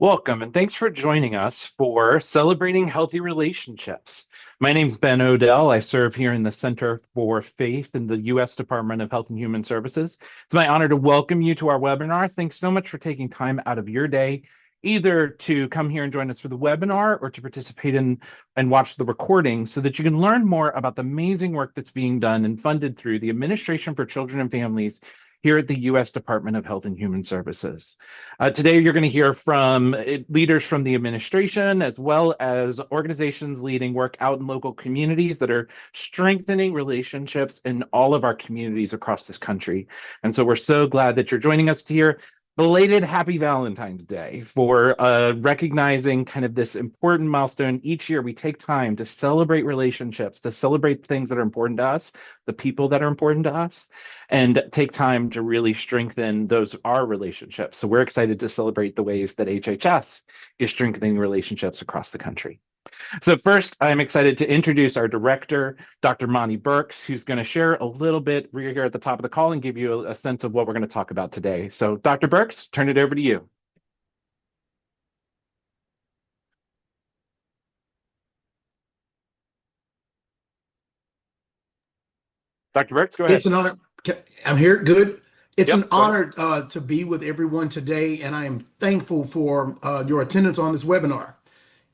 Welcome, and thanks for joining us for Celebrating Healthy Relationships. My name's Ben Odell. I serve here in the Center for Faith in the U.S. Department of Health and Human Services. It's my honor to welcome you to our webinar. Thanks so much for taking time out of your day, either to come here and join us for the webinar or to participate in and watch the recording so that you can learn more about the amazing work that's being done and funded through the Administration for Children and Families here at the U.S. Department of Health and Human Services. Today, you're going to hear from leaders from the administration, as well as organizations leading work out in local communities that are strengthening relationships in all of our communities across this country. And so we're so glad that you're joining us here. Belated Happy Valentine's Day for recognizing kind of this important milestone. Each year, we take time to celebrate relationships, to celebrate things that are important to us, the people that are important to us, and take time to really strengthen those our relationships. So we're excited to celebrate the ways that HHS is strengthening relationships across the country. So first, I'm excited to introduce our director, Dr. Monty Burks, who's going to share a little bit here at the top of the call and give you a sense of what we're going to talk about today. So Dr. Burks, turn it over to you. Dr. Burks, go ahead. It's an honor. I'm here. Good. It's an Yep, go ahead. honor to be with everyone today, and I am thankful for your attendance on this webinar.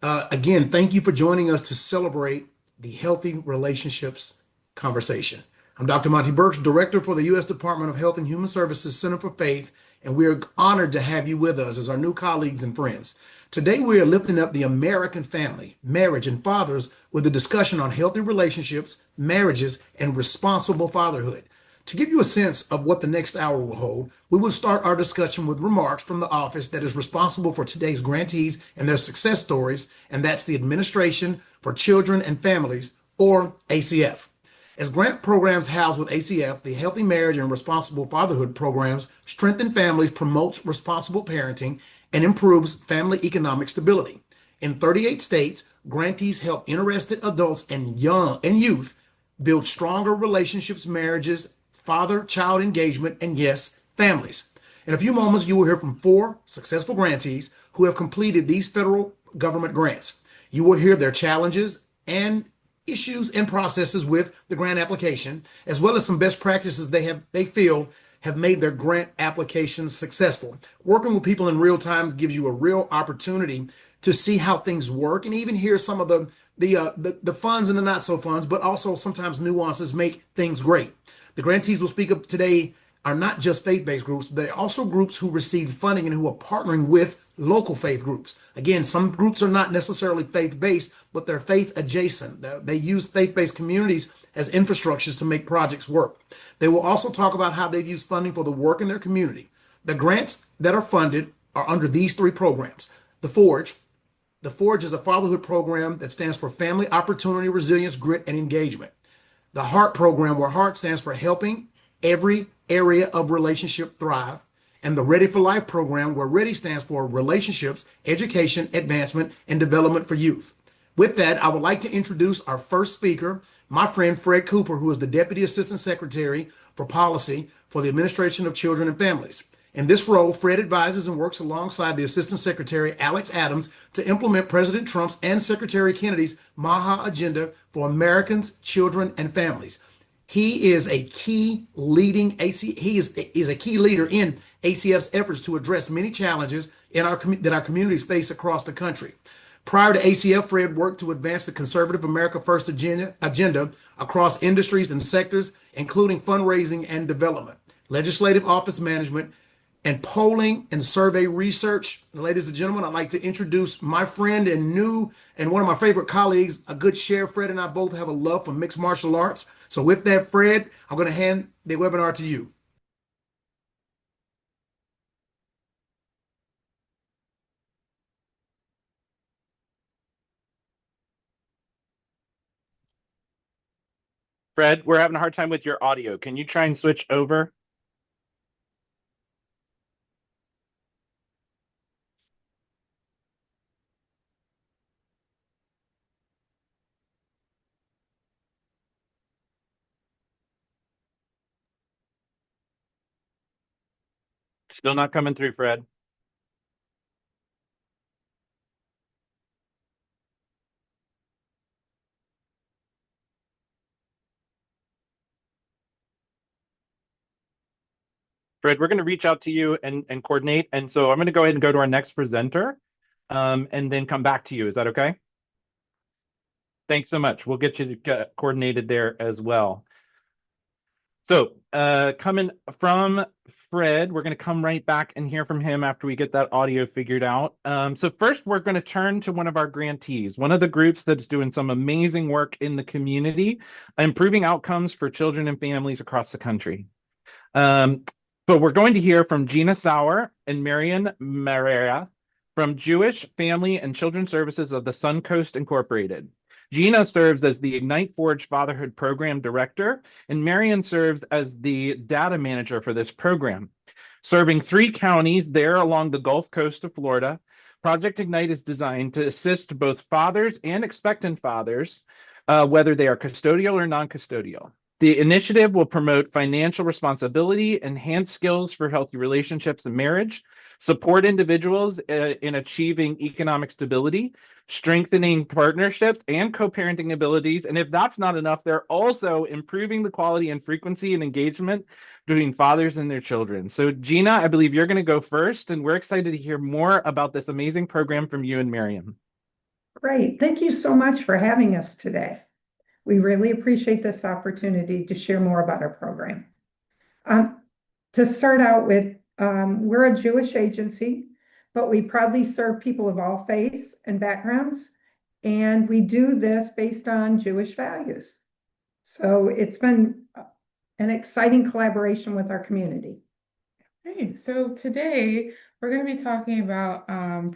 Again, thank you for joining us to celebrate the Healthy Relationships conversation. I'm Dr. Monty Burks, Director for the U.S. Department of Health and Human Services Center for Faith, and we are honored to have you with us as our new colleagues and friends. Today, we are lifting up the American family, marriage, and fathers with a discussion on healthy relationships, marriages, and responsible fatherhood. To give you a sense of what the next hour will hold, we will start our discussion with remarks from the office that is responsible for today's grantees and their success stories, and that's the Administration for Children and Families, or ACF. As grant programs housed with ACF, the Healthy Marriage and Responsible Fatherhood programs strengthen families, promotes responsible parenting, and improves family economic stability. In 38 states, grantees help interested adults and youth build stronger relationships, marriages, father-child engagement, and yes, families. In a few moments, you will hear from 4 successful grantees who have completed these federal government grants. You will hear their challenges and issues and processes with the grant application, as well as some best practices they feel have made their grant applications successful. Working with people in real time gives you a real opportunity to see how things work and even hear some of the funds and the not so funds, but also sometimes nuances make things great. The grantees will speak up today are not just faith-based groups, they're also groups who receive funding and who are partnering with local faith groups. Again, some groups are not necessarily faith-based, but they're faith adjacent. They use faith-based communities as infrastructures to make projects work. They will also talk about how they've used funding for the work in their community. The grants that are funded are under these 3 programs. The Forge. The Forge is a fatherhood program that stands for Family Opportunity, Resilience, Grit, and Engagement. The HEART program, where HEART stands for Helping Every Area of Relationship Thrive. And the Ready for Life program, where Ready stands for Relationships, Education, Advancement, and Development for Youth. With that, I would like to introduce our first speaker, my friend Fred Cooper, who is the Deputy Assistant Secretary for Policy for the Administration of Children and Families. In this role, Fred advises and works alongside the Assistant Secretary Alex Adams to implement President Trump's and Secretary Kennedy's MAHA agenda for Americans, children, and families. He is a key is a key leader in ACF's efforts to address many challenges that our communities face across the country. Prior to ACF, Fred worked to advance the conservative America First agenda across industries and sectors, including fundraising and development, legislative office management, and polling and survey research. Ladies and gentlemen, I'd like to introduce my friend and one of my favorite colleagues, a good share. Fred and I both have a love for mixed martial arts. So with that, Fred, I'm going to hand the webinar to you. Fred, we're having a hard time with your audio. Can you try and switch over? Still not coming through, Fred. Fred, we're going to reach out to you and coordinate. And so I'm going to go ahead and go to our next presenter and then come back to you. Is that okay? Thanks so much. We'll get you coordinated there as well. So coming from Fred, we're going to come right back and hear from him after we get that audio figured out. So first, we're going to turn to one of our grantees, one of the groups that's doing some amazing work in the community, improving outcomes for children and families across the country. Um, but we're going to hear from Gina Sauer and Marian Maria from Jewish Family and Children's Services of the Suncoast Incorporated. Gina serves as the Ignite Forge Fatherhood Program Director, and Marian serves as the data manager for this program. Serving 3 counties there along the Gulf Coast of Florida, Project Ignite is designed to assist both fathers and expectant fathers, whether they are custodial or non-custodial. The initiative will promote financial responsibility, enhance skills for healthy relationships and marriage, support individuals in achieving economic stability, strengthening partnerships and co-parenting abilities. And if that's not enough, they're also improving the quality and frequency and engagement between fathers and their children. So Gina, I believe you're going to go first, and we're excited to hear more about this amazing program from you and Miriam. Great. Thank you so much for having us today. We really appreciate this opportunity to share more about our program. To start out with, we're a Jewish agency, but we proudly serve people of all faiths and backgrounds, and we do this based on Jewish values. So it's been an exciting collaboration with our community. Great. So today we're going to be talking about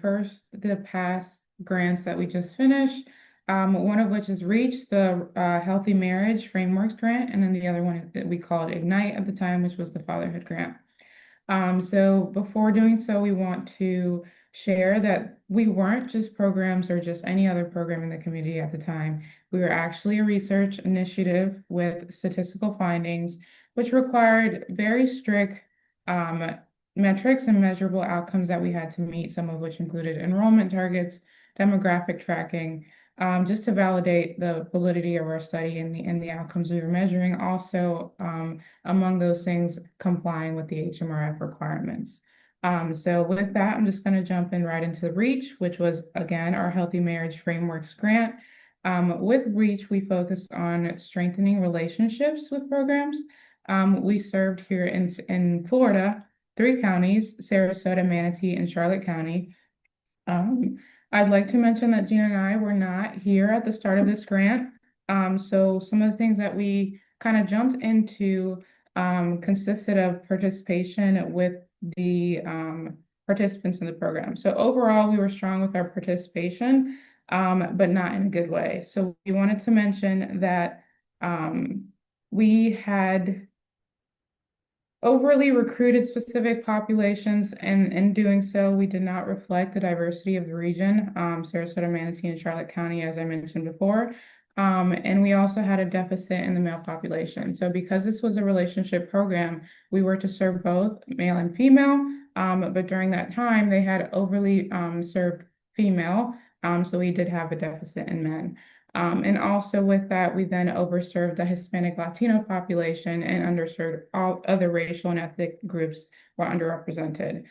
first the past grants that we just finished, one of which is REACH, the Healthy Marriage Frameworks Grant, and then the other one that we called Ignite at the time, which was the Fatherhood Grant. So before doing so, we want to share that we weren't just programs or just any other program in the community at the time. We were actually a research initiative with statistical findings, which required very strict metrics and measurable outcomes that we had to meet, some of which included enrollment targets, demographic tracking, just to validate the validity of our study and the outcomes we were measuring. Also, among those things, complying with the HMRF requirements. So with that, I'm just going to jump in right into REACH, which was, again, our Healthy Marriage Frameworks Grant. With REACH, we focused on strengthening relationships with programs. We served here in Florida, 3 counties, Sarasota, Manatee, and Charlotte County. I'd like to mention that Gina and I were not here at the start of this grant. So some of the things that we kind of jumped into consisted of participation with the participants in the program. So overall, we were strong with our participation, but not in a good way. So we wanted to mention that we had overly recruited specific populations, and in doing so, we did not reflect the diversity of the region, Sarasota, Manatee, and Charlotte County, as I mentioned before. And we also had a deficit in the male population. So because this was a relationship program, we were to serve both male and female, but during that time, they had overly served female, so we did have a deficit in men. And also with that, we then overserved the Hispanic Latino population and underserved all other racial and ethnic groups were underrepresented.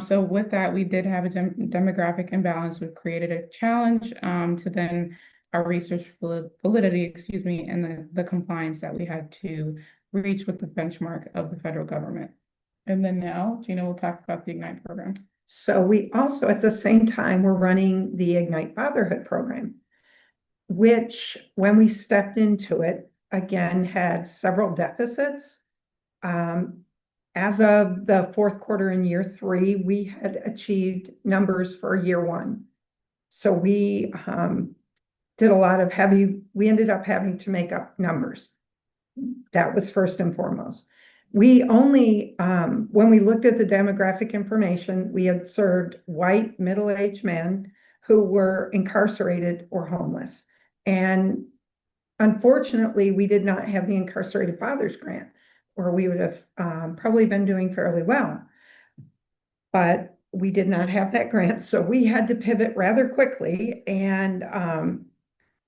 So with that, we did have a demographic imbalance, which created a challenge to then our research validity, and the compliance that we had to reach with the benchmark of the federal government. And then now, Gina will talk about the Ignite program. So we also, at the same time, were running the Ignite Fatherhood program, which, when we stepped into it, again, had several deficits. As of the fourth quarter in year 3, we had achieved numbers for year 1. So we did a lot of we ended up having to make up numbers. That was first and foremost. We only, when we looked at the demographic information, we observed white middle-aged men who were incarcerated or homeless. And unfortunately, we did not have the Incarcerated Fathers Grant, or we would have probably been doing fairly well. But we did not have that grant, so we had to pivot rather quickly and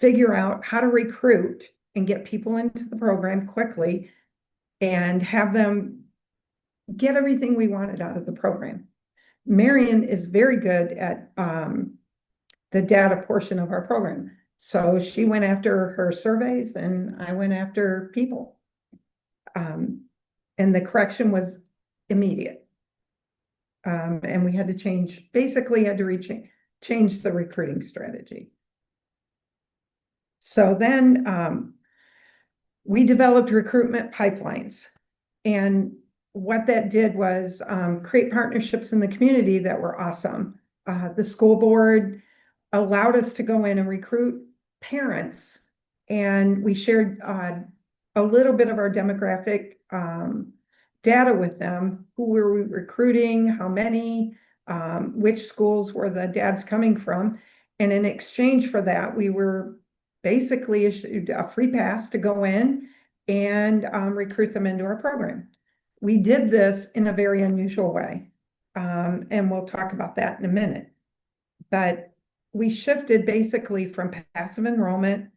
figure out how to recruit and get people into the program quickly and have them get everything we wanted out of the program. Marion is very good at the data portion of our program. So she went after her surveys and I went after people. And the correction was immediate. And we had to change the recruiting strategy. So then we developed recruitment pipelines. And what that did was create partnerships in the community that were awesome. The school board allowed us to go in and recruit parents, and we shared a little bit of our demographic data with them. Who were we recruiting, how many, which schools were the dads coming from. And in exchange for that, we were basically issued a free pass to go in and recruit them into our program. We did this in a very unusual way, and we'll talk about that in a minute. But we shifted basically from passive enrollment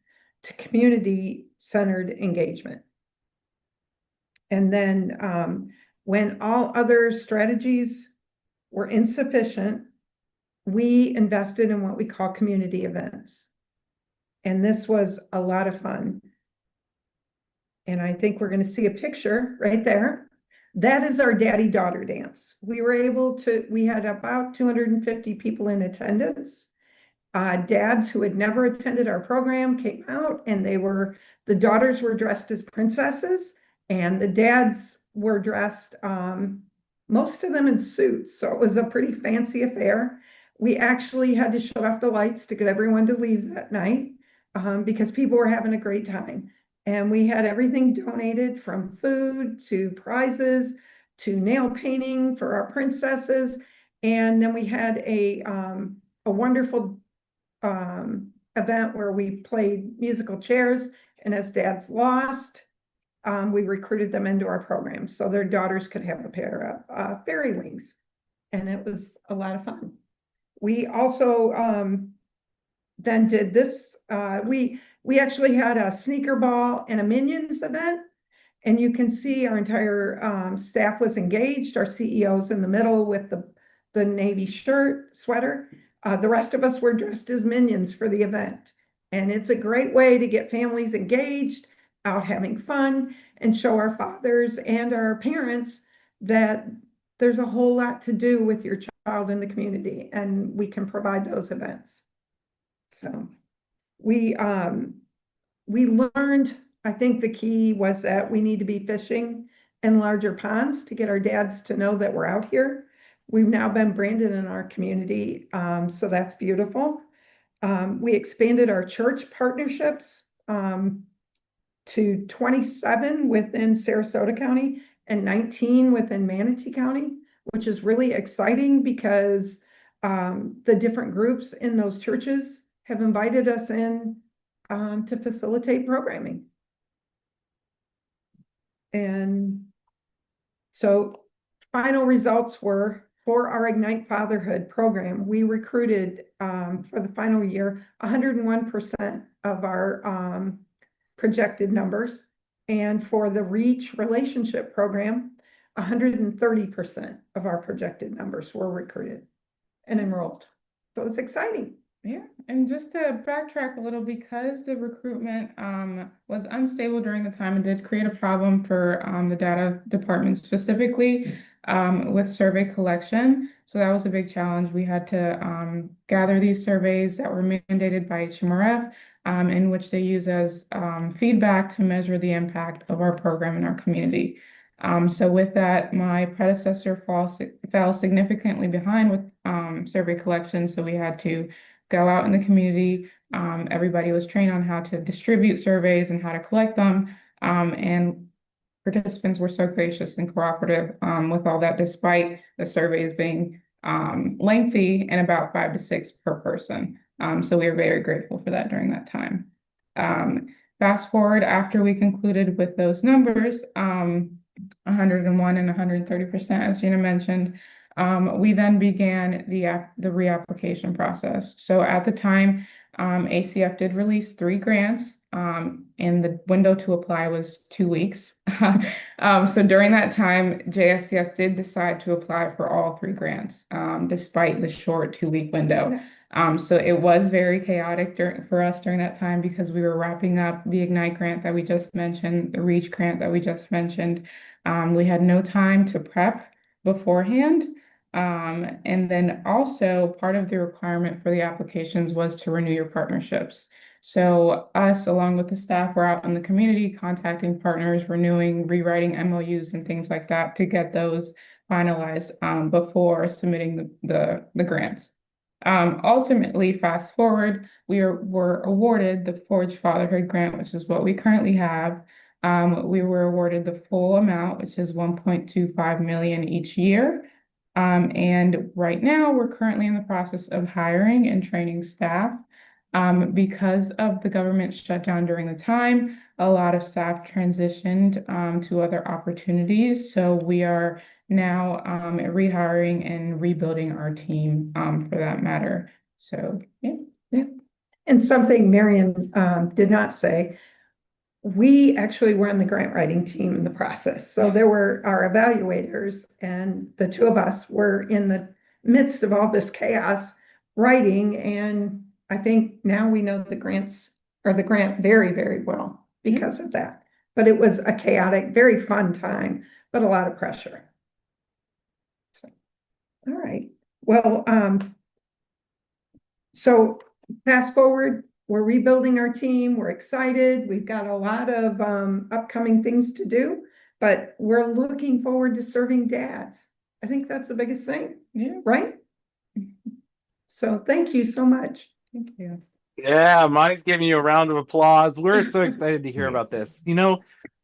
to community-centered engagement. And then when all other strategies were insufficient, we invested in what we call community events. And this was a lot of fun. And I think we're going to see a picture right there. That is our daddy-daughter dance. We had about 250 people in attendance. Dads who had never attended our program came out, and the daughters were dressed as princesses, and the dads were dressed, most of them in suits. So it was a pretty fancy affair. We actually had to shut off the lights to get everyone to leave that night because people were having a great time. And we had everything donated, from food to prizes to nail painting for our princesses. And then we had a wonderful event where we played musical chairs. And as dads lost, we recruited them into our program so their daughters could have a pair of fairy wings. And it was a lot of fun. We also then did this. We actually had a sneaker ball and a Minions event, and you can see our entire staff was engaged. Our CEO's in the middle with the navy sweater. The rest of us were dressed as Minions for the event. And it's a great way to get families engaged, out having fun, and show our fathers and our parents that there's a whole lot to do with your child in the community, and we can provide those events. So we learned, I think the key was that we need to be fishing in larger ponds to get our dads to know that we're out here. We've now been branded in our community, so that's beautiful. We expanded our church partnerships to 27 within Sarasota County and 19 within Manatee County, which is really exciting because the different groups in those churches have invited us in to facilitate programming. And so final results were, for our Ignite Fatherhood program, we recruited for the final year 101% of our projected numbers. And for the Reach Relationship program, 130% of our projected numbers were recruited and enrolled. So it's exciting. Yeah, and just to backtrack a little, because the recruitment was unstable during the time, and did create a problem for the data department specifically with survey collection. So that was a big challenge. We had to gather these surveys that were mandated by HMRF, in which they use as feedback to measure the impact of our program in our community. So with that, my predecessor fell significantly behind with survey collection. So we had to go out in the community. Everybody was trained on how to distribute surveys and how to collect them. And participants were so gracious and cooperative with all that, despite the surveys being lengthy and about 5 to 6 per person. So we were very grateful for that during that time. Fast forward, after we concluded with those numbers, 101 and 130%, as Gina mentioned, we then began the reapplication process. So at the time, ACF did release 3 grants, and the window to apply was 2 weeks. So during that time, JSCS did decide to apply for all 3 grants, despite the short 2-week window. So it was very chaotic for us during that time because we were wrapping up the Ignite grant that we just mentioned, the REACH grant that we just mentioned. We had no time to prep beforehand. And then also part of the requirement for the applications was to renew your partnerships. So us, along with the staff, were out in the community contacting partners, renewing, rewriting MOUs and things like that to get those finalized before submitting the grants. Ultimately, fast forward, were awarded the Forge Fatherhood grant, which is what we currently have. We were awarded the full amount, which is 1.25 million each year. And right now, we're currently in the process of hiring and training staff. Because of the government shutdown during the time, a lot of staff transitioned to other opportunities. So we are now rehiring and rebuilding our team for that matter. So yeah. And something Marion did not say, we actually were on the grant writing team in the process. So there were our evaluators, and the two of us were in the midst of all this chaos writing. And I think now we know the grant very, very well because of that. But it was a chaotic, very fun time, but a lot of pressure. So, all right. Well, so fast forward, we're rebuilding our team. We're excited. We've got a lot of upcoming things to do, but we're looking forward to serving dads. I think that's the biggest thing, right? So thank you so much. Thank you. Yeah, Monty's giving you a round of applause. We're so excited to hear about this.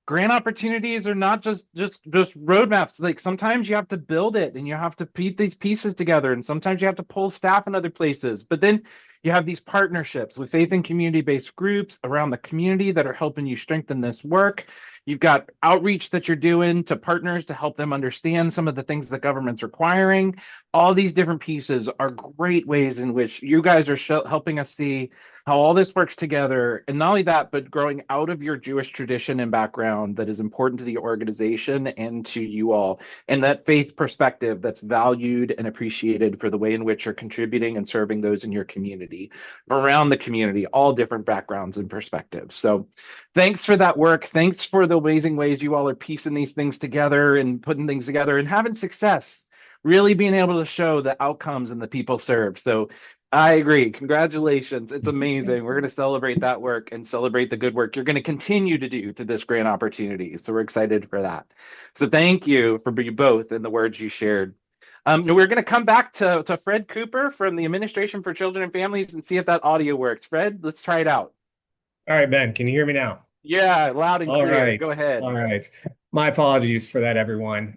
Grant opportunities are not just roadmaps. Like sometimes you have to build it and you have to put these pieces together, and sometimes you have to pull staff in other places. But then you have these partnerships with faith and community-based groups around the community that are helping you strengthen this work. You've got outreach that you're doing to partners to help them understand some of the things the government's requiring. All these different pieces are great ways in which you guys are helping us see how all this works together. And not only that, but growing out of your Jewish tradition and background that is important to the organization and to you all, and that faith perspective that's valued and appreciated for the way in which you're contributing and serving those in your community, around the community, all different backgrounds and perspectives. So thanks for that work. Thanks for the amazing ways you all are piecing these things together and putting things together and having success, really being able to show the outcomes and the people served. So I agree. Congratulations. It's amazing. We're going to celebrate that work and celebrate the good work you're going to continue to do through this grant opportunity. So we're excited for that. So thank you for you both and the words you shared. We're going to come back to Fred Cooper from the Administration for Children and Families and see if that audio works. Fred, let's try it out. All right, Ben, can you hear me now? Yeah, loud and clear. All right. Go ahead. All right. My apologies for that, everyone.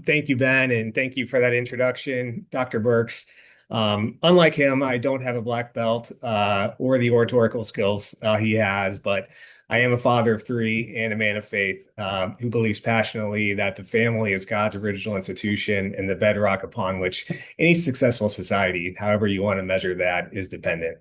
Thank you, Ben, and thank you for that introduction, Dr. Burks. Unlike him, I don't have a black belt or the oratorical skills he has, but I am a father of 3 and a man of faith who believes passionately that the family is God's original institution and the bedrock upon which any successful society, however you want to measure that, is dependent.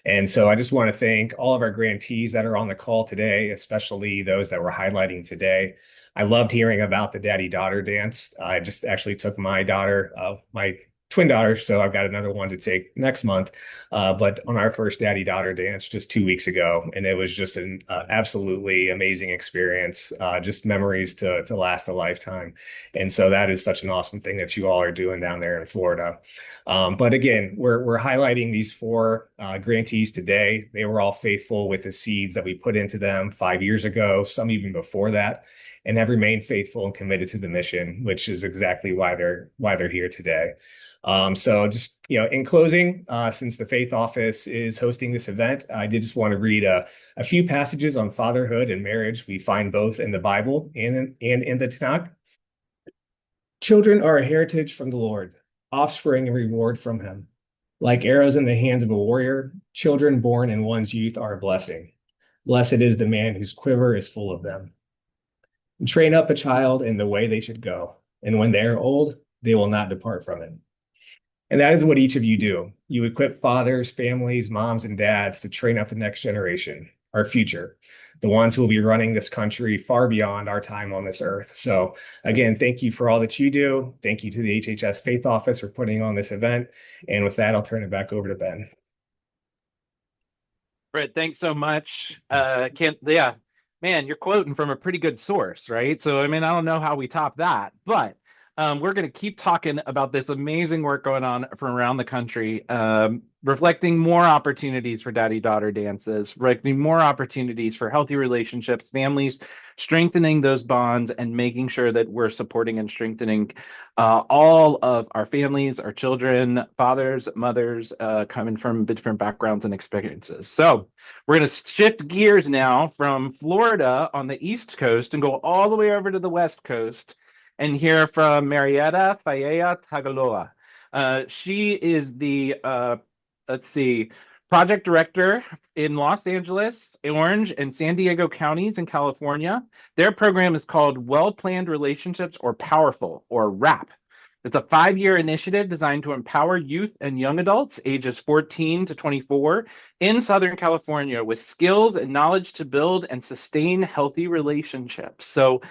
And so I just want to thank all of our grantees that are on the call today, especially those that we're highlighting today. I loved hearing about the daddy-daughter dance. I just actually took my daughter, my twin daughters, so I've got another one to take next month, but on our first daddy-daughter dance just 2 weeks ago, and it was just an absolutely amazing experience, just memories to last a lifetime. And so that is such an awesome thing that you all are doing down there in Florida. But again, we're highlighting these 4 grantees today. They were all faithful with the seeds that we put into them 5 years ago, some even before that, and have remained faithful and committed to the mission, which is exactly why they're here today. So just, in closing, since the Faith Office is hosting this event, I did just want to read a few passages on fatherhood and marriage. We find both in the Bible and in the Tanakh. Children are a heritage from the Lord, offspring and reward from him. Like arrows in the hands of a warrior, children born in one's youth are a blessing. Blessed is the man whose quiver is full of them. Train up a child in the way they should go, and when they are old, they will not depart from it. And that is what each of you do. You equip fathers, families, moms, and dads to train up the next generation. our future, the ones who will be running this country far beyond our time on this earth. So again, thank you for all that you do. Thank you to the HHS Faith Office for putting on this event. And with that, I'll turn it back over to Ben. Brett, thanks so much. Yeah, man, you're quoting from a pretty good source, right? So, I mean, I don't know how we top that, but we're going to keep talking about this amazing work going on from around the country, reflecting more opportunities for daddy-daughter dances, reflecting more opportunities for healthy relationships, families, strengthening those bonds, and making sure that we're supporting and strengthening all of our families, our children, fathers, mothers, coming from different backgrounds and experiences. So we're going to shift gears now from Florida on the East Coast and go all the way over to the West Coast and hear from Marietta Fayea Tagaloa. She is the, project director in Los Angeles, Orange, and San Diego counties in California. Their program is called Well-Planned Relationships, or Powerful, or WRAP. It's a 5-year initiative designed to empower youth and young adults ages 14 to 24 in Southern California with skills and knowledge to build and sustain healthy relationships. So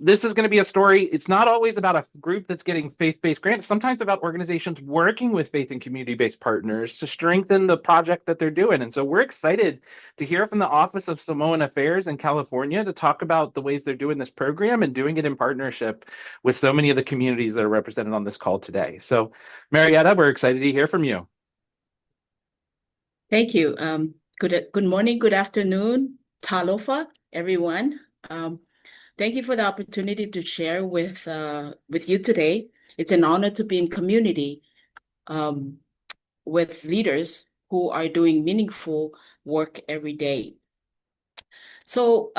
this is going to be a story. It's not always about a group that's getting faith-based grants. Sometimes about organizations working with faith and community-based partners to strengthen the project that they're doing. And so we're excited to hear from the Office of Samoan Affairs in California to talk about the ways they're doing this program and doing it in partnership with so many of the communities that are represented on this call today. So Marietta, we're excited to hear from you. Thank you. Good morning, good afternoon, talofa, everyone. Thank you for the opportunity to share with you today. It's an honor to be in community with leaders who are doing meaningful work every day. So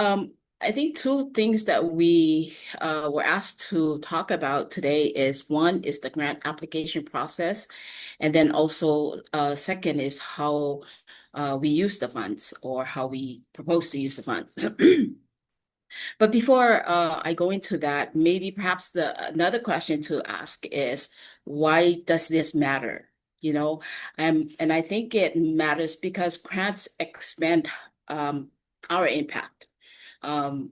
I think two things that we were asked to talk about today is, one is the grant application process, and then also second is how we use the funds, or how we propose to use the funds. But before I go into that, maybe perhaps another question to ask is, why does this matter? You know, and I think it matters because grants expand our impact.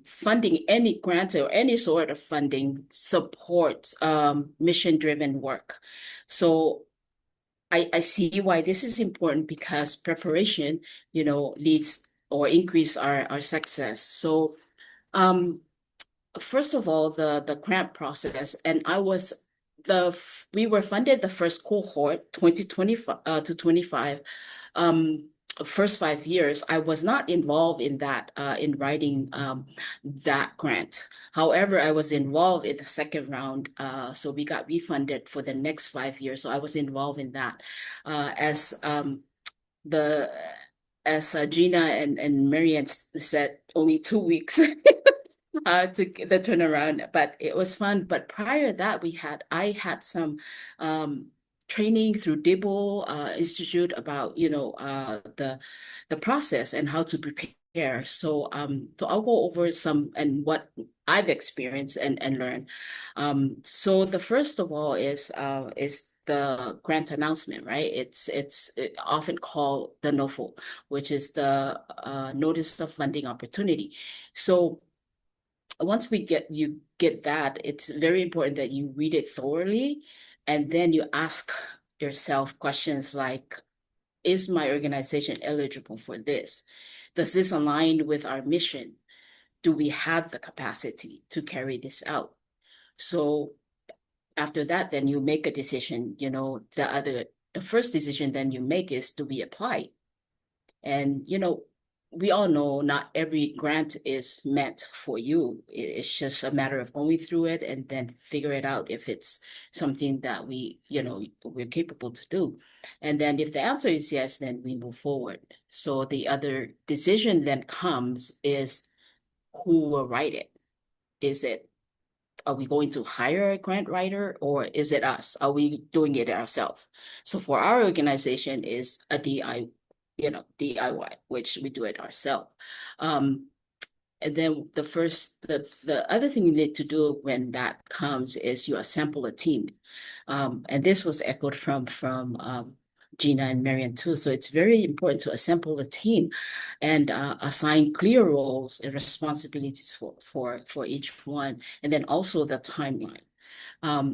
Funding any grants or any sort of funding supports mission-driven work. So I see why this is important, because preparation, leads or increase our success. So first of all, the grant process, and we were funded the first cohort, 2025 to 25. First 5 years, I was not involved in that, in writing that grant. However, I was involved in the second round, so we got refunded for the next 5 years. So I was involved in that as Gina and Marianne said, only 2 weeks to get the turnaround, but it was fun. But prior to that, I had some training through Dibble Institute about the process and how to prepare. So I'll go over some and what I've experienced and learned. So the first of all is the grant announcement, right? It's often called the NOFO, which is the Notice of Funding Opportunity. So once you get that, it's very important that you read it thoroughly, and then you ask yourself questions like, is my organization eligible for this? Does this align with our mission? Do we have the capacity to carry this out? So after that, then you make a decision. The first decision then you make is, do we apply? And we all know not every grant is meant for you. It's just a matter of going through it and then figure it out if it's something that we're capable to do. And then if the answer is yes, then we move forward. So the other decision then comes is, who will write it? Are we going to hire a grant writer, or is it us? Are we doing it ourselves? So for our organization is a DIY, which we do it ourselves. And then the other thing you need to do when that comes is you assemble a team. And this was echoed from Gina and Marian too. So it's very important to assemble a team and assign clear roles and responsibilities for each one, and then also the timeline.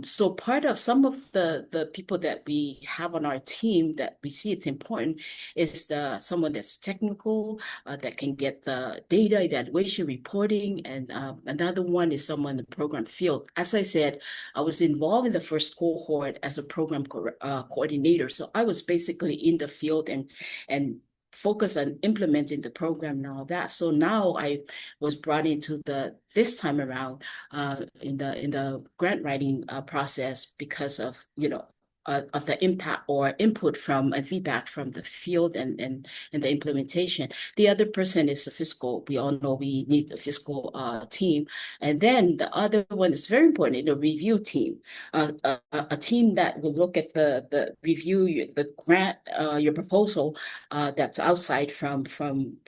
So part of some of the people that we have on our team that we see it's important is someone that's technical, that can get the data evaluation reporting, and another one is someone in the program field. As I said, I was involved in the first cohort as a program coordinator, so I was basically in the field and focus on implementing the program and all that. So now I was brought into this time around in the grant writing process because of of the impact or input from and feedback from the field and the implementation. The other person is a fiscal. We all know we need a fiscal team, and then the other one is very important, the review team, a team that will look at the review the grant, your proposal that's outside from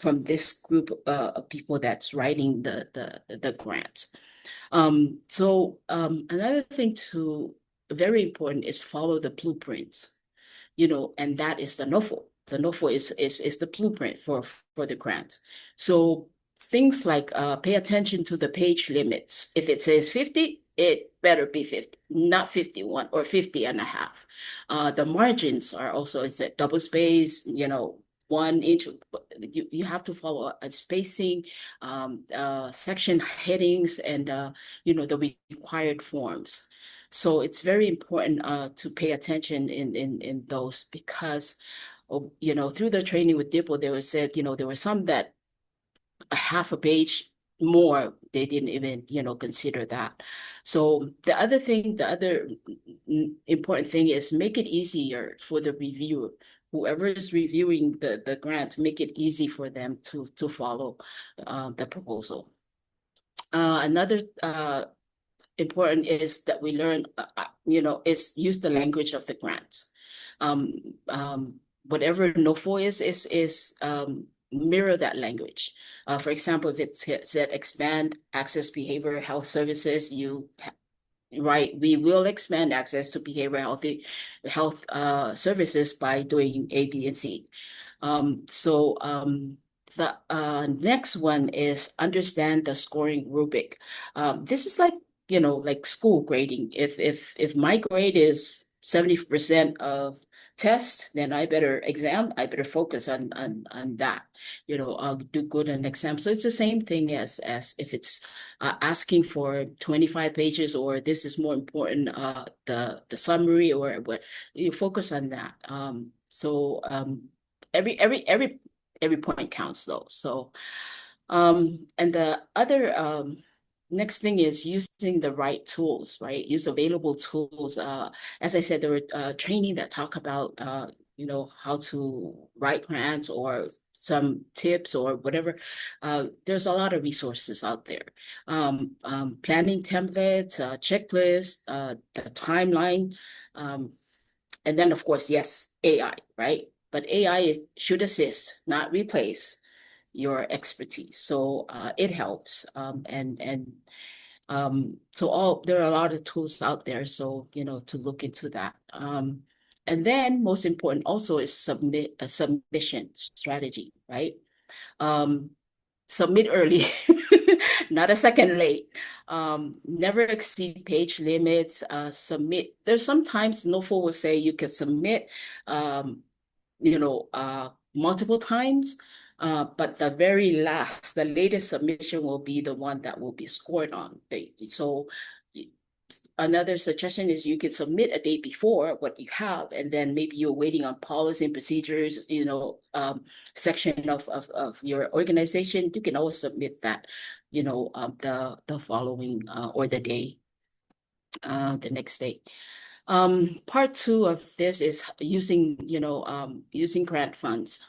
this group of people that's writing the grants. Another thing very important is follow the blueprints, and that is the NOFO. The NOFO is the blueprint for the grant. So things like pay attention to the page limits. If it says 50, it better be 50, not 51 or 50 and a half. The margins are also, is it double space, 1 inch. You have to follow a spacing, section headings, and the required forms. So it's very important to pay attention in those, because through the training with Dipple, they were said there were some that a half a page more, they didn't even consider that. So the other important thing is make it easier for the reviewer. Whoever is reviewing the grant, make it easy for them to follow the proposal. Another important is that we learn, is use the language of the grants. Whatever NOFO is mirror that language. For example, if it said expand access behavioral health services, we will expand access to behavioral health services by doing A, B, and C. The next one is understand the scoring rubric. This is like school grading. If my grade is 70% of test, then I better focus on that. I'll do good on exam. So it's the same thing as if it's asking for 25 pages, or this is more important, the summary, or what, you focus on that. Every point counts though. So and the other next thing is using the right tools, right? Use available tools. As I said, there were training that talk about, how to write grants or some tips or whatever. There's a lot of resources out there. Planning templates, checklists, the timeline. And then, of course, yes, AI, right? But AI should assist, not replace your expertise. So it helps. So there are a lot of tools out there. So, to look into that. And then most important also is submission strategy, right? Submit early, not a second late. Never exceed page limits. Submit. There's sometimes NOFO will say you can submit, multiple times. But the latest submission will be the one that will be scored on. So another suggestion is you can submit a day before what you have, and then maybe you're waiting on policy and procedures, section of your organization. You can always submit that, the following or the day, the next day. Part 2 of this is using grant funds.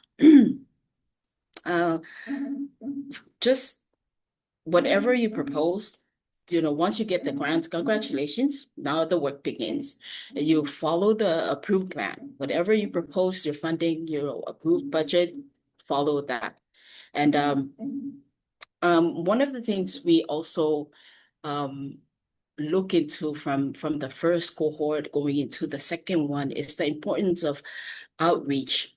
Just whatever you propose, once you get the grants, congratulations. Now the work begins. You follow the approved plan. Whatever you propose, your funding, your approved budget, follow that. And one of the things we also look into from the first cohort going into the second one is the importance of outreach,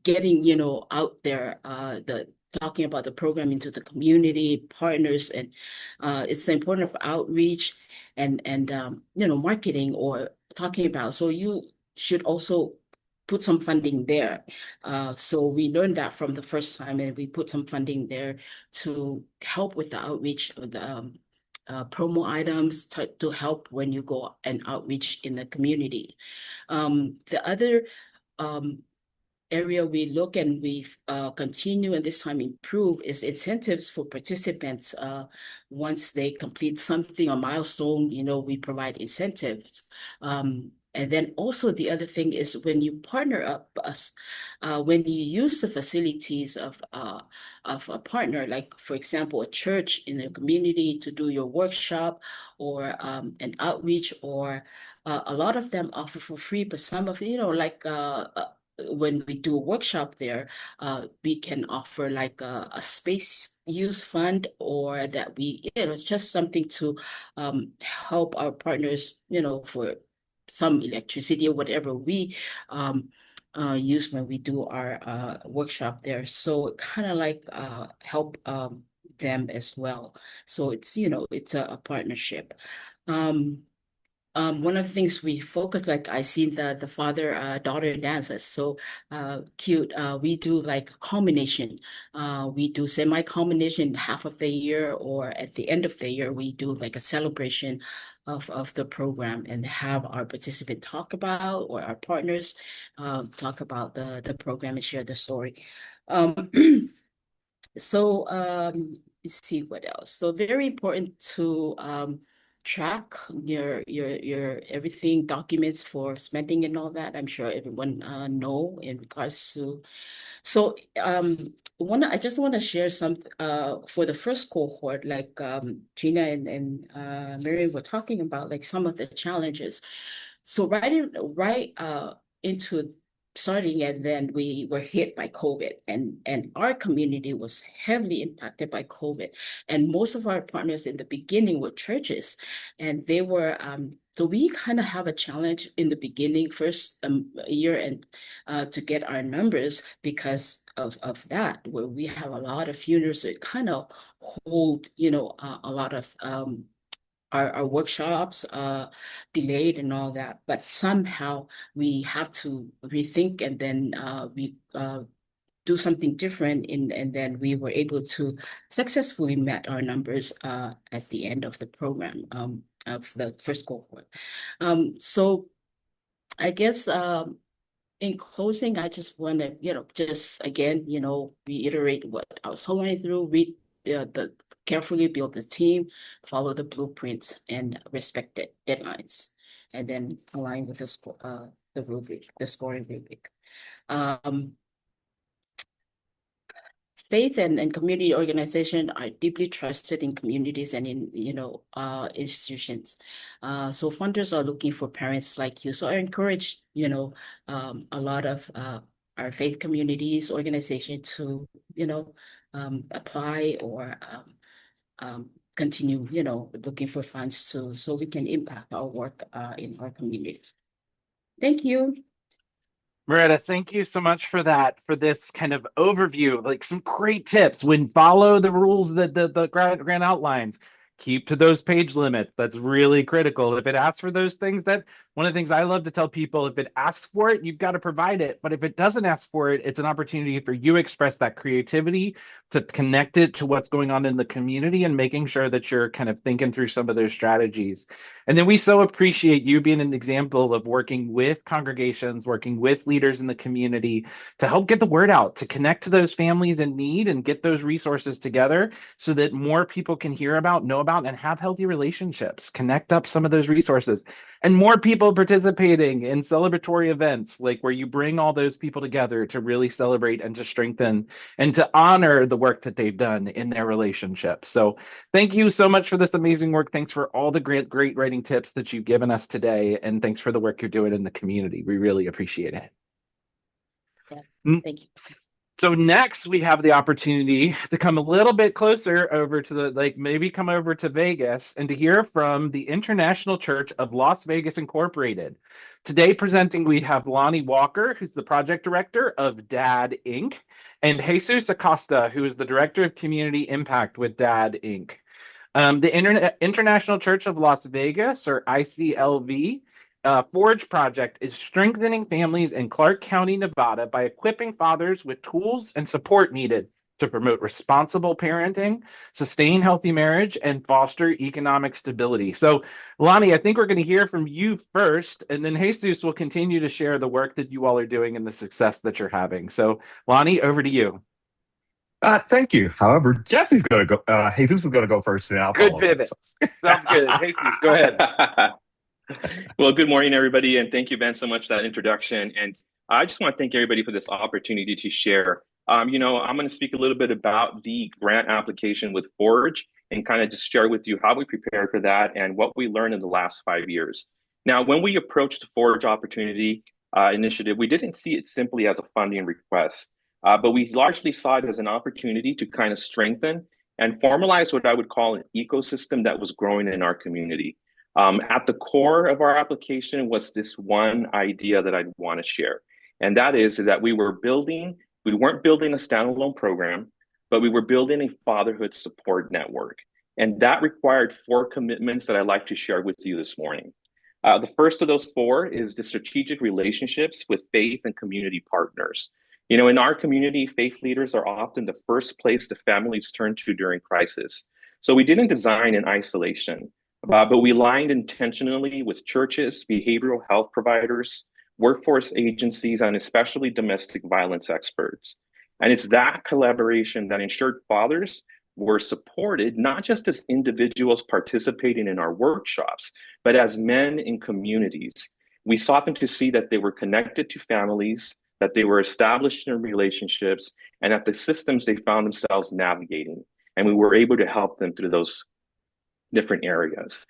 getting, out there, talking about the program into the community, partners, and it's the importance of outreach and marketing or talking about. So you should also put some funding there. So we learned that from the first time, and we put some funding there to help with the outreach of the promo items to help when you go and outreach in the community. The other area we look and we continue and this time improve is incentives for participants. Once they complete something, a milestone, we provide incentives. And then also the other thing is when you partner up us, when you use the facilities of a partner, like for example, a church in the community to do your workshop or an outreach, or a lot of them offer for free, but some of, like when we do a workshop there, we can offer like a space use fund, or that it's just something to help our partners, for some electricity or whatever we use when we do our workshop there. So kind of like help them as well. So it's a partnership. One of the things we focus, like I see the father daughter dances, so cute. We do like a culmination. We do semi-culmination half of the year, or at the end of the year, we do like a celebration of the program and have our participant talk about, or our partners talk about the program and share the story. So let's see what else. So very important to track your everything, documents for spending and all that. I'm sure everyone know in regards to. So I just want to share some for the first cohort, like Gina and Mary were talking about, like some of the challenges. So right into starting, and then we were hit by COVID, and our community was heavily impacted by COVID, and most of our partners in the beginning were churches, and they were so we kind of have a challenge in the beginning, first year, and to get our numbers because of that, where we have a lot of funerals, so it kind of hold a lot of our workshops delayed and all that, but somehow we have to rethink, and then we do something different, and then we were able to successfully met our numbers at the end of the program of the first cohort. So I guess in closing, I just want to, just again, reiterate what I was going through, read carefully build the team, follow the blueprints, and respect the deadlines, and then align with the rubric, the scoring rubric. Faith and community organization are deeply trusted in communities and in institutions. So funders are looking for parents like you. So I encourage a lot of our faith communities organization to apply or continue looking for funds so we can impact our work in our community. Thank you. Maretta, thank you so much for that, for this kind of overview, like some great tips. When follow the rules that the grant outlines, keep to those page limits. That's really critical. If it asks for those things, that one of the things I love to tell people, if it asks for it, you've got to provide it. But if it doesn't ask for it, it's an opportunity for you to express that creativity, to connect it to what's going on in the community, and making sure that you're kind of thinking through some of those strategies. And then we so appreciate you being an example of working with congregations, working with leaders in the community to help get the word out, to connect to those families in need and get those resources together so that more people can hear about, know about, and have healthy relationships. Connect up some of those resources. And more people participating in celebratory events, like where you bring all those people together to really celebrate and to strengthen and to honor the work that they've done in their relationships. So thank you so much for this amazing work. Thanks for all the great writing tips that you've given us today. And thanks for the work you're doing in the community. We really appreciate it. Yeah, thank you. So next we have the opportunity to come a little bit closer over to maybe come over to Vegas and to hear from the International Church of Las Vegas Incorporated. Today presenting, we have Lonnie Walker, who's the project director of DAD Inc., and Jesús Acosta, who is the director of community impact with DAD Inc. The International Church of Las Vegas, or ICLV, Forge project is strengthening families in Clark County, Nevada by equipping fathers with tools and support needed to promote responsible parenting, sustain healthy marriage, and foster economic stability. So, Lonnie, I think we're going to hear from you first, and then Jesus will continue to share the work that you all are doing and the success that you're having. So, Lonnie, over to you. Thank you. However, Jesse's going to go. Jesus is going to go first, and I'll Good follow. pivot. Sounds good. Jesus, go ahead. Well, good morning, everybody, and thank you, Ben, so much for that introduction. And I just want to thank everybody for this opportunity to share. I'm going to speak a little bit about the grant application with Forge and kind of just share with you how we prepared for that and what we learned in the last 5 years. Now, when we approached the Forge opportunity initiative, we didn't see it simply as a funding request, but we largely saw it as an opportunity to kind of strengthen and formalize what I would call an ecosystem that was growing in our community. At the core of our application was this one idea that I'd want to share. And that is that we weren't building a standalone program, but we were building a fatherhood support network. And that required 4 commitments that I'd like to share with you this morning. The first of those 4 is the strategic relationships with faith and community partners. In our community, faith leaders are often the first place the families turn to during crisis. So we didn't design in isolation. But we aligned intentionally with churches, behavioral health providers, workforce agencies, and especially domestic violence experts. And it's that collaboration that ensured fathers were supported, not just as individuals participating in our workshops, but as men in communities. We sought them to see that they were connected to families, that they were established in relationships, and that the systems they found themselves navigating. And we were able to help them through those different areas.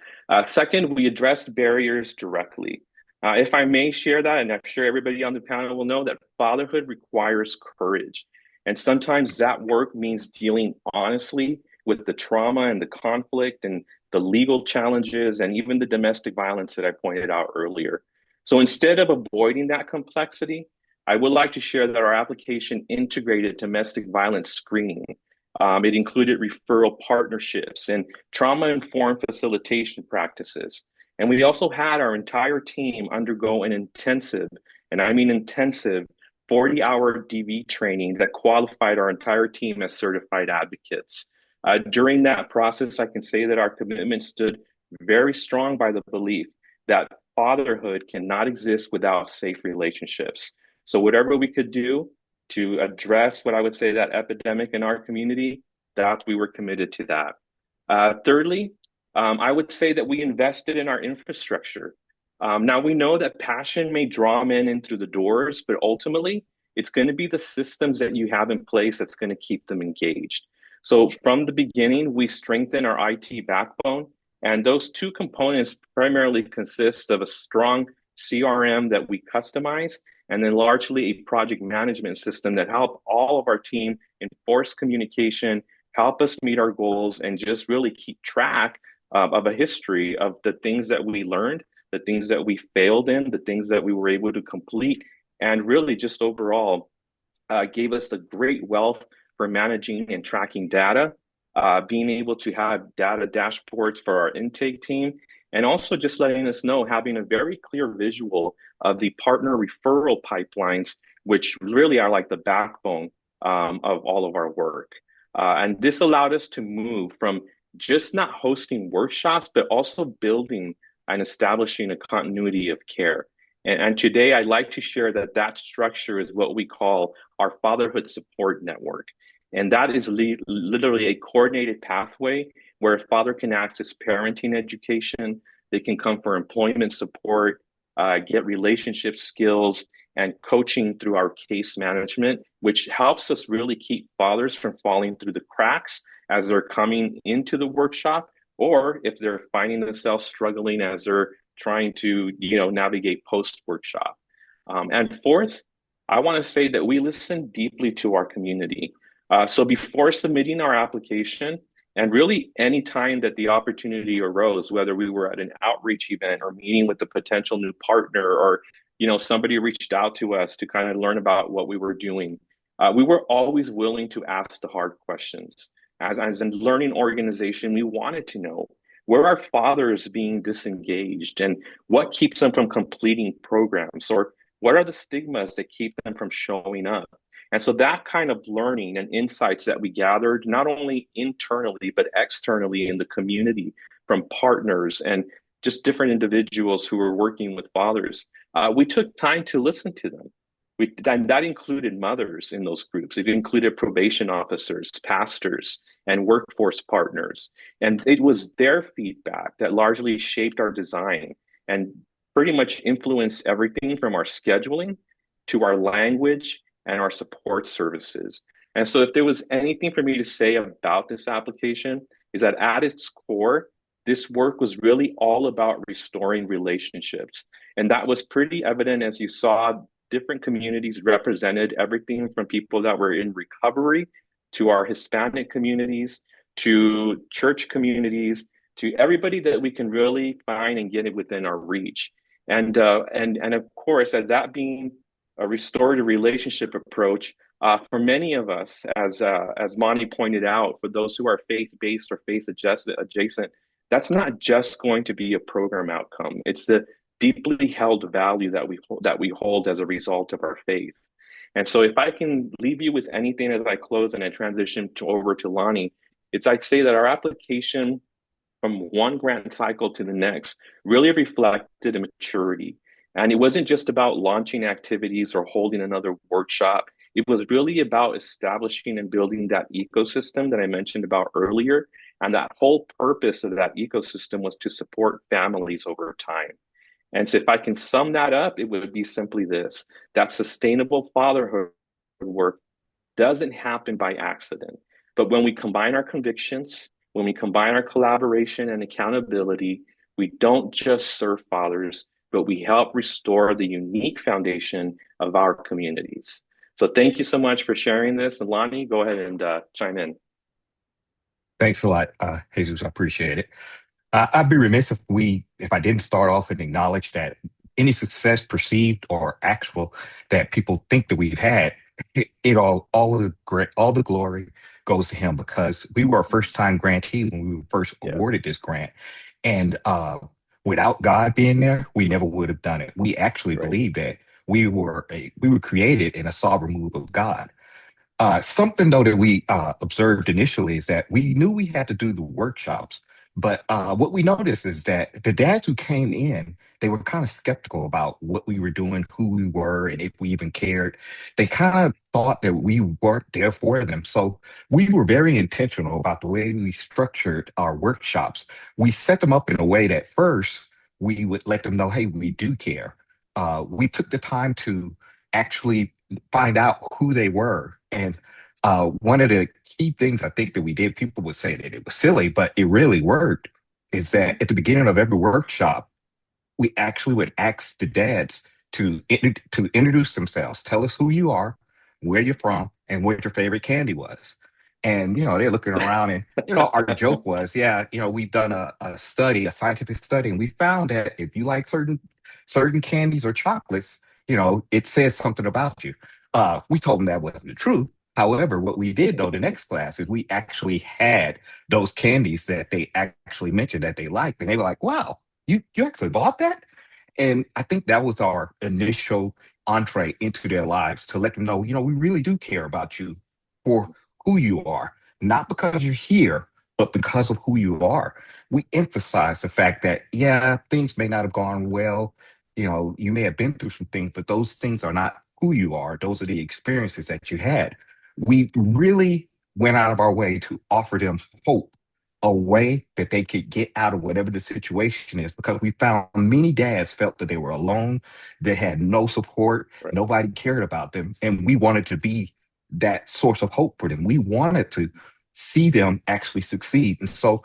Second, we addressed barriers directly. If I may share that, and I'm sure everybody on the panel will know that fatherhood requires courage. And sometimes that work means dealing honestly with the trauma and the conflict and the legal challenges and even the domestic violence that I pointed out earlier. So instead of avoiding that complexity, I would like to share that our application integrated domestic violence screening. It included referral partnerships and trauma-informed facilitation practices. And we also had our entire team undergo an intensive, and I mean intensive, 40-hour DV training that qualified our entire team as certified advocates. During that process, I can say that our commitment stood very strong by the belief that fatherhood cannot exist without safe relationships. So whatever we could do to address what I would say that epidemic in our community, that we were committed to that. Thirdly, I would say that we invested in our infrastructure. Now we know that passion may draw men in through the doors, but ultimately it's going to be the systems that you have in place that's going to keep them engaged. So from the beginning, we strengthened our IT backbone, and those 2 components primarily consist of a strong CRM that we customize, and then largely a project management system that help all of our team enforce communication, help us meet our goals, and just really keep track of a history of the things that we learned, the things that we failed in, the things that we were able to complete, and really just overall gave us a great wealth for managing and tracking data, being able to have data dashboards for our intake team, and also just letting us know, having a very clear visual of the partner referral pipelines, which really are like the backbone of all of our work. And this allowed us to move from just not hosting workshops, but also building and establishing a continuity of care. And today I'd like to share that that structure is what we call our fatherhood support network. And that is literally a coordinated pathway where a father can access parenting education, they can come for employment support, get relationship skills, and coaching through our case management, which helps us really keep fathers from falling through the cracks as they're coming into the workshop, or if they're finding themselves struggling as they're trying to, navigate post-workshop. And fourth, I want to say that we listen deeply to our community. So before submitting our application, and really any time that the opportunity arose, whether we were at an outreach event or meeting with a potential new partner, or somebody reached out to us to kind of learn about what we were doing, we were always willing to ask the hard questions. As a learning organization, we wanted to know where are fathers being disengaged and what keeps them from completing programs, or what are the stigmas that keep them from showing up? And so that kind of learning and insights that we gathered, not only internally, but externally in the community from partners and just different individuals who were working with fathers, we took time to listen to them. And that included mothers in those groups. It included probation officers, pastors, and workforce partners. And it was their feedback that largely shaped our design and pretty much influenced everything from our scheduling to our language and our support services. And so if there was anything for me to say about this application, is that at its core, this work was really all about restoring relationships. And that was pretty evident as you saw different communities represented, everything from people that were in recovery to our Hispanic communities, to church communities, to everybody that we can really find and get it within our reach. And of course, as that being a restorative relationship approach, for many of us, as Monty pointed out, for those who are faith-based or faith-adjacent, that's not just going to be a program outcome. It's the deeply held value that we hold as a result of our faith. And so if I can leave you with anything as I close and I transition over to Lonnie, I'd say that our application from one grant cycle to the next really reflected a maturity. And it wasn't just about launching activities or holding another workshop. It was really about establishing and building that ecosystem that I mentioned about earlier. And that whole purpose of that ecosystem was to support families over time. And so if I can sum that up, it would be simply this: that sustainable fatherhood work doesn't happen by accident. But when we combine our convictions, when we combine our collaboration and accountability, we don't just serve fathers, but we help restore the unique foundation of our communities. So thank you so much for sharing this. And Lonnie, go ahead and chime in. Thanks a lot, Jesus. I appreciate it. I'd be remiss if I didn't start off and acknowledge that any success, perceived or actual, that people think that we've had, all the glory goes to him, because we were a first time grantee when we were first awarded this grant, and without God being there, we never would have done it. We actually believe that we were created in a sovereign move of God. Something though that we observed initially is that we knew we had to do the workshops, but what we noticed is that the dads who came in, they were kind of skeptical about what we were doing, who we were, and if we even cared. They kind of thought that we weren't there for them. So we were very intentional about the way we structured our workshops. We set them up in a way that first we would let them know, hey, we do care. We took the time to actually find out who they were. And one of the key things I think that we did, people would say that it was silly, but it really worked, is that at the beginning of every workshop, we actually would ask the dads to introduce themselves, tell us who you are, where you're from, and what your favorite candy was. And, they're looking around and, our joke was, we've done a scientific study, and we found that if you like certain candies or chocolates, it says something about you. We told them that wasn't the truth. However, what we did though, the next class, is we actually had those candies that they actually mentioned that they liked. And they were like, wow, you actually bought that? And I think that was our initial entree into their lives, to let them know, we really do care about you for who you are, not because you're here, but because of who you are. We emphasize the fact that, things may not have gone well. You may have been through some things, but those things are not who you are. Those are the experiences that you had. We really went out of our way to offer them hope, a way that they could get out of whatever the situation is, because we found many dads felt that they were alone, they had no support, nobody cared about them, and we wanted to be that source of hope for them. We wanted to see them actually succeed. And so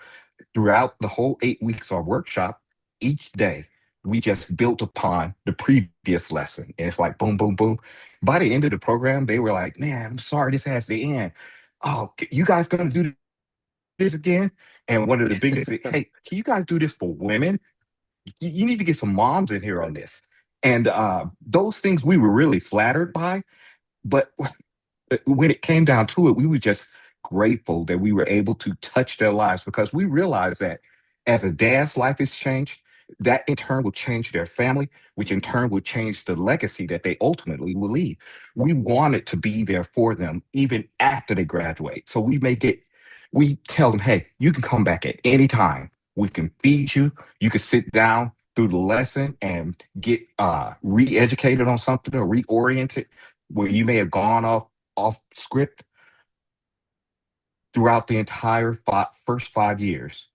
throughout the whole 8 weeks of our workshop, each day we just built upon the previous lesson. And it's like boom, boom, boom. By the end of the program, they were like, man, I'm sorry this has to end. Oh, you guys gonna do this again? And one of the biggest, hey, can you guys do this for women? You need to get some moms in here on this. And those things we were really flattered by. But when it came down to it, we were just grateful that we were able to touch their lives, because we realized that as a dad's life has changed, that in turn will change their family, which in turn will change the legacy that they ultimately will leave. We wanted to be there for them even after they graduate. So we tell them, hey, you can come back at any time. We can feed you. You can sit down through the lesson and get re-educated on something or reoriented where you may have gone off script. Throughout the entire first 5 years,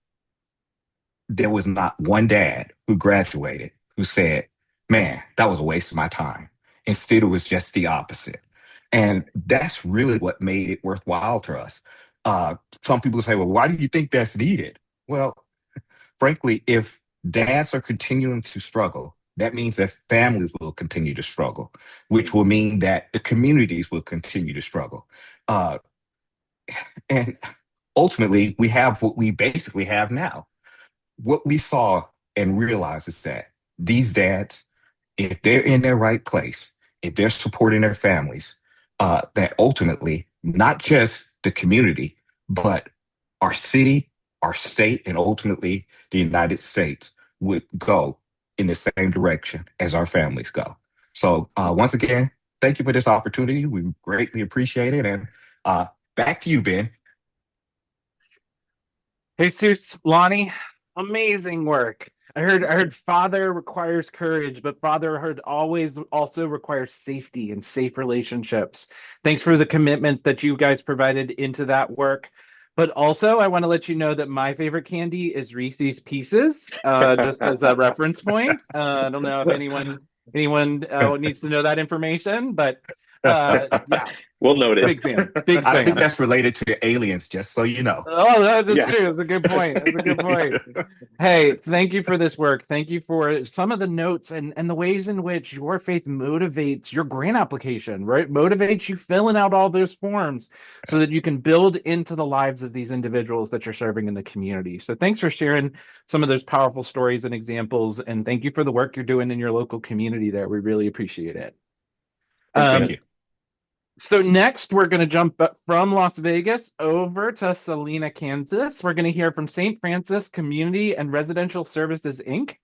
there was not one dad who graduated who said, man, that was a waste of my time. Instead, it was just the opposite. And that's really what made it worthwhile to us. Some people say, well, why do you think that's needed? Well, frankly, if dads are continuing to struggle, that means that families will continue to struggle, which will mean that the communities will continue to struggle. And ultimately, we have what we basically have now. What we saw and realized is that these dads, if they're in their right place, if they're supporting their families, that ultimately, not just the community, but our city, our state, and ultimately the United States would go in the same direction as our families go. So once again, thank you for this opportunity. We greatly appreciate it. And back to you, Ben. Jesus, Lonnie, amazing work. I heard father requires courage, but fatherhood always also requires safety and safe relationships. Thanks for the commitments that you guys provided into that work. But also, I want to let you know that my favorite candy is Reese's Pieces, just as a reference point. I don't know if anyone needs to know that information, but yeah, We'll note it. big fan, big I think fan. that's related to the aliens, just so you know. Oh, that's Yeah. true. That's a good point. That's a good point. Hey, thank you for this work. Thank you for some of the notes and the ways in which your faith motivates your grant application, right? Motivates you filling out all those forms so that you can build into the lives of these individuals that you're serving in the community. So thanks for sharing some of those powerful stories and examples. And thank you for the work you're doing in your local community there. We really appreciate it. Thank you. So next, we're going to jump from Las Vegas over to Salina, Kansas. We're going to hear from St. Francis Community and Residential Services, Inc.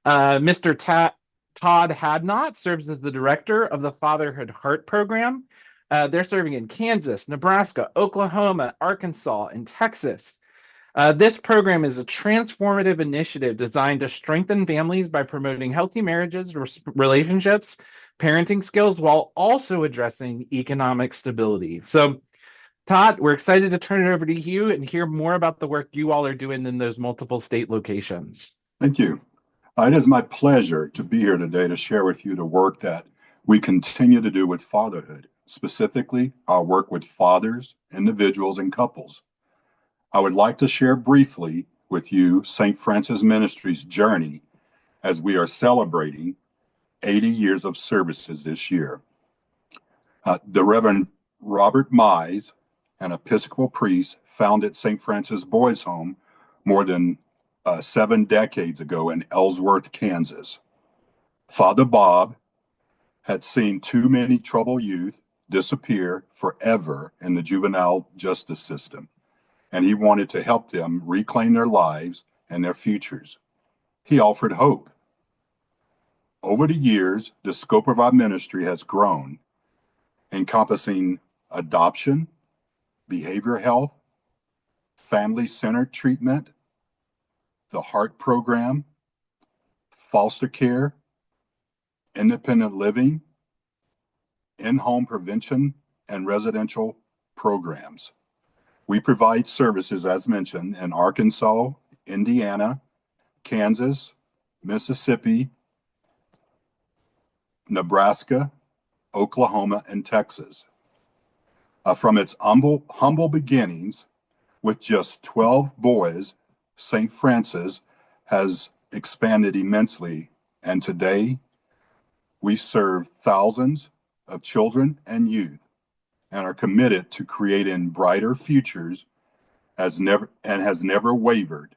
Mr. Todd Hadnot serves as the director of the Fatherhood Heart Program. They're serving in Kansas, Nebraska, Oklahoma, Arkansas, and Texas. This program is a transformative initiative designed to strengthen families by promoting healthy marriages, relationships, parenting skills, while also addressing economic stability. So, Todd, we're excited to turn it over to you and hear more about the work you all are doing in those multiple state locations. Thank you. It is my pleasure to be here today to share with you the work that we continue to do with fatherhood, specifically our work with fathers, individuals, and couples. I would like to share briefly with you St. Francis Ministries' journey as we are celebrating 80 years of services this year. The Reverend Robert Mize, an Episcopal priest, founded St. Francis Boys Home more than 7 decades ago in Ellsworth, Kansas. Father Bob had seen too many troubled youth disappear forever in the juvenile justice system, and he wanted to help them reclaim their lives and their futures. He offered hope. Over the years, the scope of our ministry has grown, encompassing adoption, behavioral health, family-centered treatment, the heart program, foster care, independent living, in-home prevention, and residential programs. We provide services, as mentioned, in Arkansas, Indiana, Kansas, Mississippi, Nebraska, Oklahoma, and Texas. From its humble beginnings, with just 12 boys, St. Francis has expanded immensely And today, we serve thousands of children and youth and are committed to creating brighter futures has never wavered.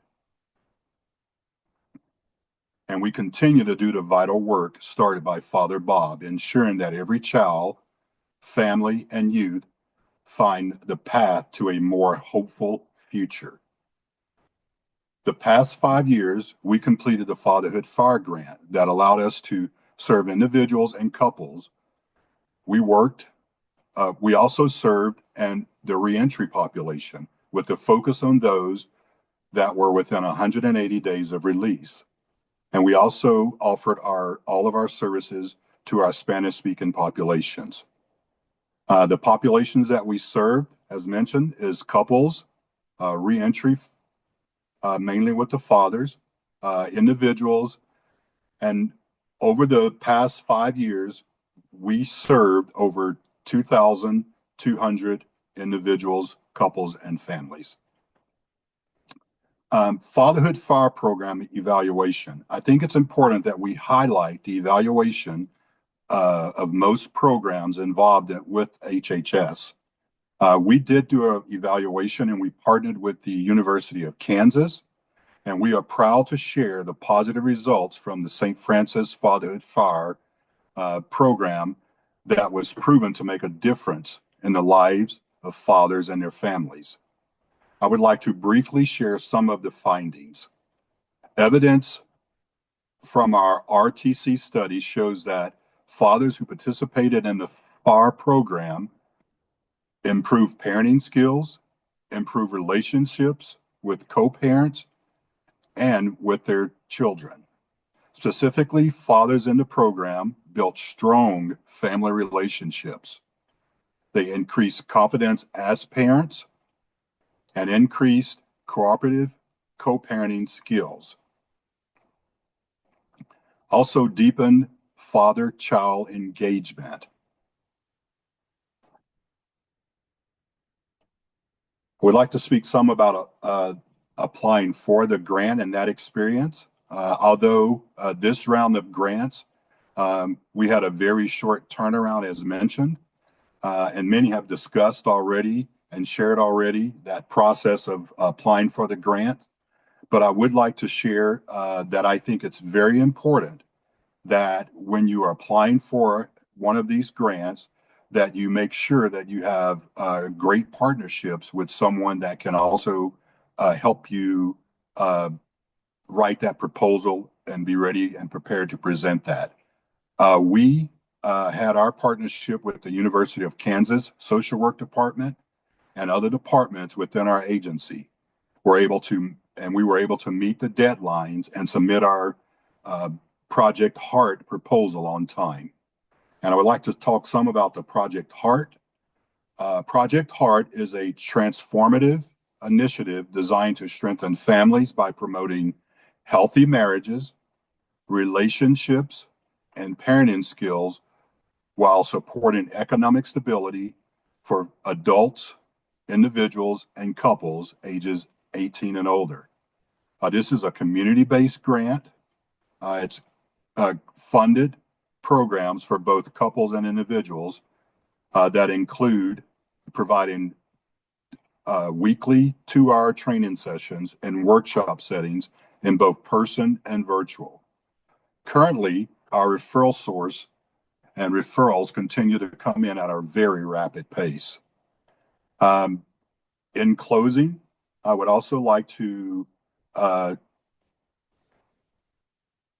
And we continue to do the vital work started by Father Bob, ensuring that every child, family, and youth find the path to a more hopeful future. The past 5 years, we completed the Fatherhood Fire Grant that allowed us to serve individuals and couples. We also served the reentry population with the focus on those that were within 180 days of release. And we also offered all of our services to our Spanish-speaking populations. The populations that we served, as mentioned, is couples, reentry, mainly with the fathers, individuals, and over the past 5 years, we served over 2,200 individuals, couples, and families. Fatherhood Fire Program evaluation. I think it's important that we highlight the evaluation of most programs involved with HHS. We did do an evaluation and we partnered with the University of Kansas, and we are proud to share the positive results from the St. Francis Fatherhood Fire program that was proven to make a difference in the lives of fathers and their families. I would like to briefly share some of the findings. Evidence from our RTC study shows that fathers who participated in the FAR program improved parenting skills, improved relationships with co-parents, and with their children. Specifically, fathers in the program built strong family relationships. They increased confidence as parents and increased cooperative co-parenting skills. Also deepened father-child engagement. We'd like to speak some about applying for the grant and that experience. Although this round of grants, we had a very short turnaround as mentioned, and many have discussed already and shared already that process of applying for the grant. But I would like to share that I think it's very important that when you are applying for one of these grants, that you make sure that you have great partnerships with someone that can also help you write that proposal and be ready and prepared to present that. We had our partnership with the University of Kansas Social Work Department and other departments within our agency. We were able to meet the deadlines and submit our Project Heart proposal on time. And I would like to talk some about the Project Heart. Project Heart is a transformative initiative designed to strengthen families by promoting healthy marriages, relationships, and parenting skills while supporting economic stability for adults, individuals, and couples ages 18 and older. This is a community-based grant. It's funded programs for both couples and individuals that include providing weekly 2-hour training sessions and workshop settings in both person and virtual. Currently, our referral source and referrals continue to come in at a very rapid pace. In closing, I would also like to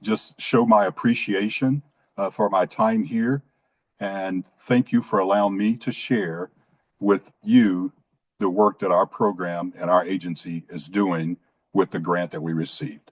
just show my appreciation for my time here, and thank you for allowing me to share with you the work that our program and our agency is doing with the grant that we received.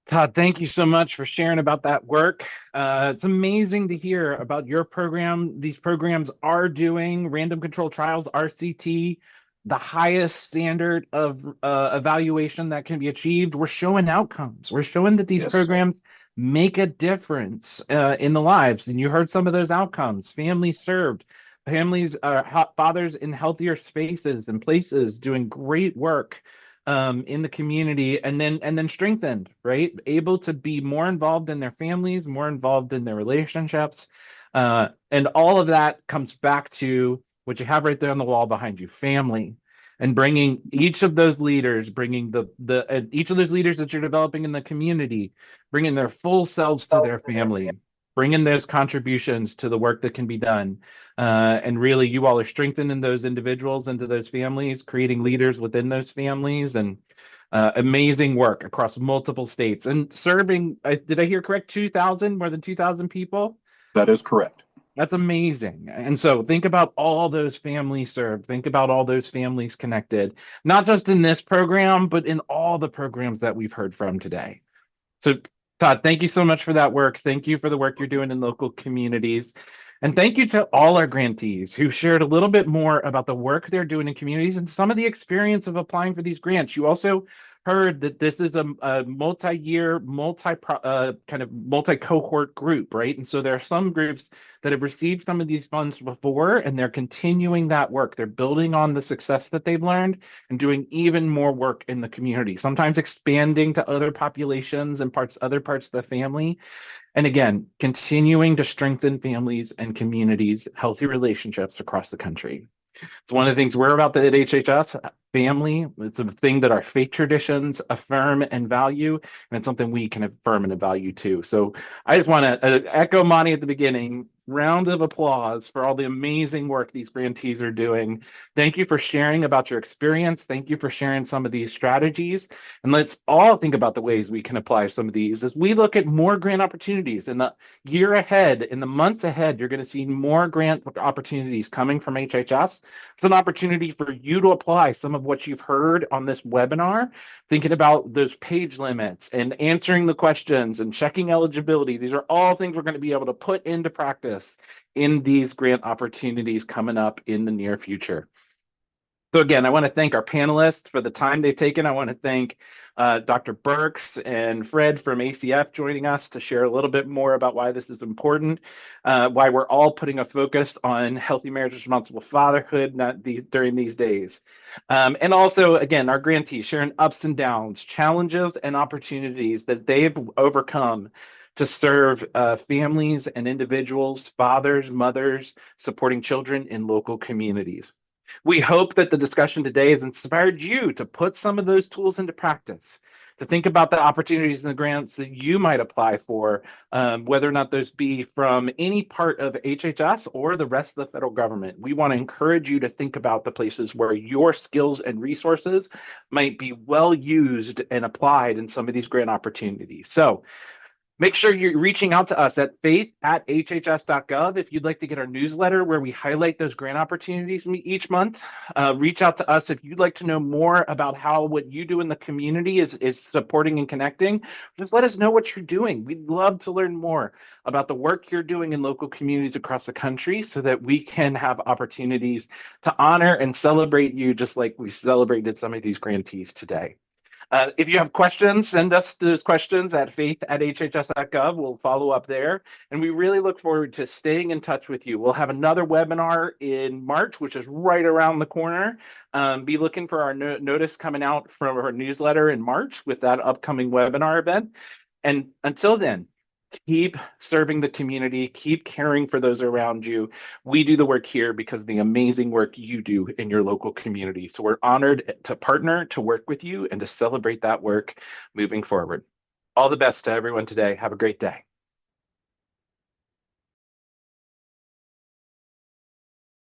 Todd, thank you so much for sharing about that work. It's amazing to hear about your program. These programs are doing random controlled trials, RCT, the highest standard of evaluation that can be achieved. We're showing outcomes. We're showing that these programs make a difference in the lives. And you heard some of those outcomes. Families served, families, fathers in healthier spaces and places doing great work. in the community, and then strengthened, right? Able to be more involved in their families, more involved in their relationships. And all of that comes back to what you have right there on the wall behind you, family. And bringing each of those leaders, bringing each of those leaders that you're developing in the community, bringing their full selves to their family, bringing those contributions to the work that can be done. And really, you all are strengthening those individuals into those families, creating leaders within those families, and amazing work across multiple states and serving. Did I hear correct? 2,000, more than 2,000 people? That is correct. That's amazing. And so think about all those families served. Think about all those families connected, not just in this program, but in all the programs that we've heard from today. So, Todd, thank you so much for that work. Thank you for the work you're doing in local communities. And thank you to all our grantees who shared a little bit more about the work they're doing in communities and some of the experience of applying for these grants. You also heard that this is a multi-year, multi-cohort group, right? And so there are some groups that have received some of these funds before, and they're continuing that work. They're building on the success that they've learned and doing even more work in the community, sometimes expanding to other populations and other parts of the family. And again, continuing to strengthen families and communities, healthy relationships across the country. It's one of the things we're about at HHS, family. It's a thing that our faith traditions affirm and value, and it's something we can affirm and value too. So I just want to echo Monty at the beginning. Round of applause for all the amazing work these grantees are doing. Thank you for sharing about your experience. Thank you for sharing some of these strategies. And let's all think about the ways we can apply some of these as we look at more grant opportunities in the year ahead, in the months ahead. You're going to see more grant opportunities coming from HHS. It's an opportunity for you to apply some of what you've heard on this webinar, thinking about those page limits and answering the questions and checking eligibility. These are all things we're going to be able to put into practice in these grant opportunities coming up in the near future. So again, I want to thank our panelists for the time they've taken. I want to thank Dr. Burks and Fred from ACF joining us to share a little bit more about why this is important, why we're all putting a focus on healthy marriage, responsible fatherhood during these days. And also, again, our grantees sharing ups and downs, challenges and opportunities that they've overcome to serve families and individuals, fathers, mothers, supporting children in local communities. We hope that the discussion today has inspired you to put some of those tools into practice, to think about the opportunities and the grants that you might apply for, whether or not those be from any part of HHS or the rest of the federal government. We want to encourage you to think about the places where your skills and resources might be well used and applied in some of these grant opportunities. So make sure you're reaching out to us at faith@hhs.gov if you'd like to get our newsletter where we highlight those grant opportunities each month. Reach out to us if you'd like to know more about how what you do in the community is supporting and connecting. Just let us know what you're doing. We'd love to learn more about the work you're doing in local communities across the country so that we can have opportunities to honor and celebrate you just like we celebrated some of these grantees today. If you have questions, send us those questions at faith@hhs.gov. We'll follow up there. And we really look forward to staying in touch with you. We'll have another webinar in March, which is right around the corner. Be looking for our notice coming out from our newsletter in March with that upcoming webinar event. And until then, keep serving the community, keep caring for those around you. We do the work here because of the amazing work you do in your local community. So we're honored to partner, to work with you, and to celebrate that work moving forward. All the best to everyone today. Have a great day.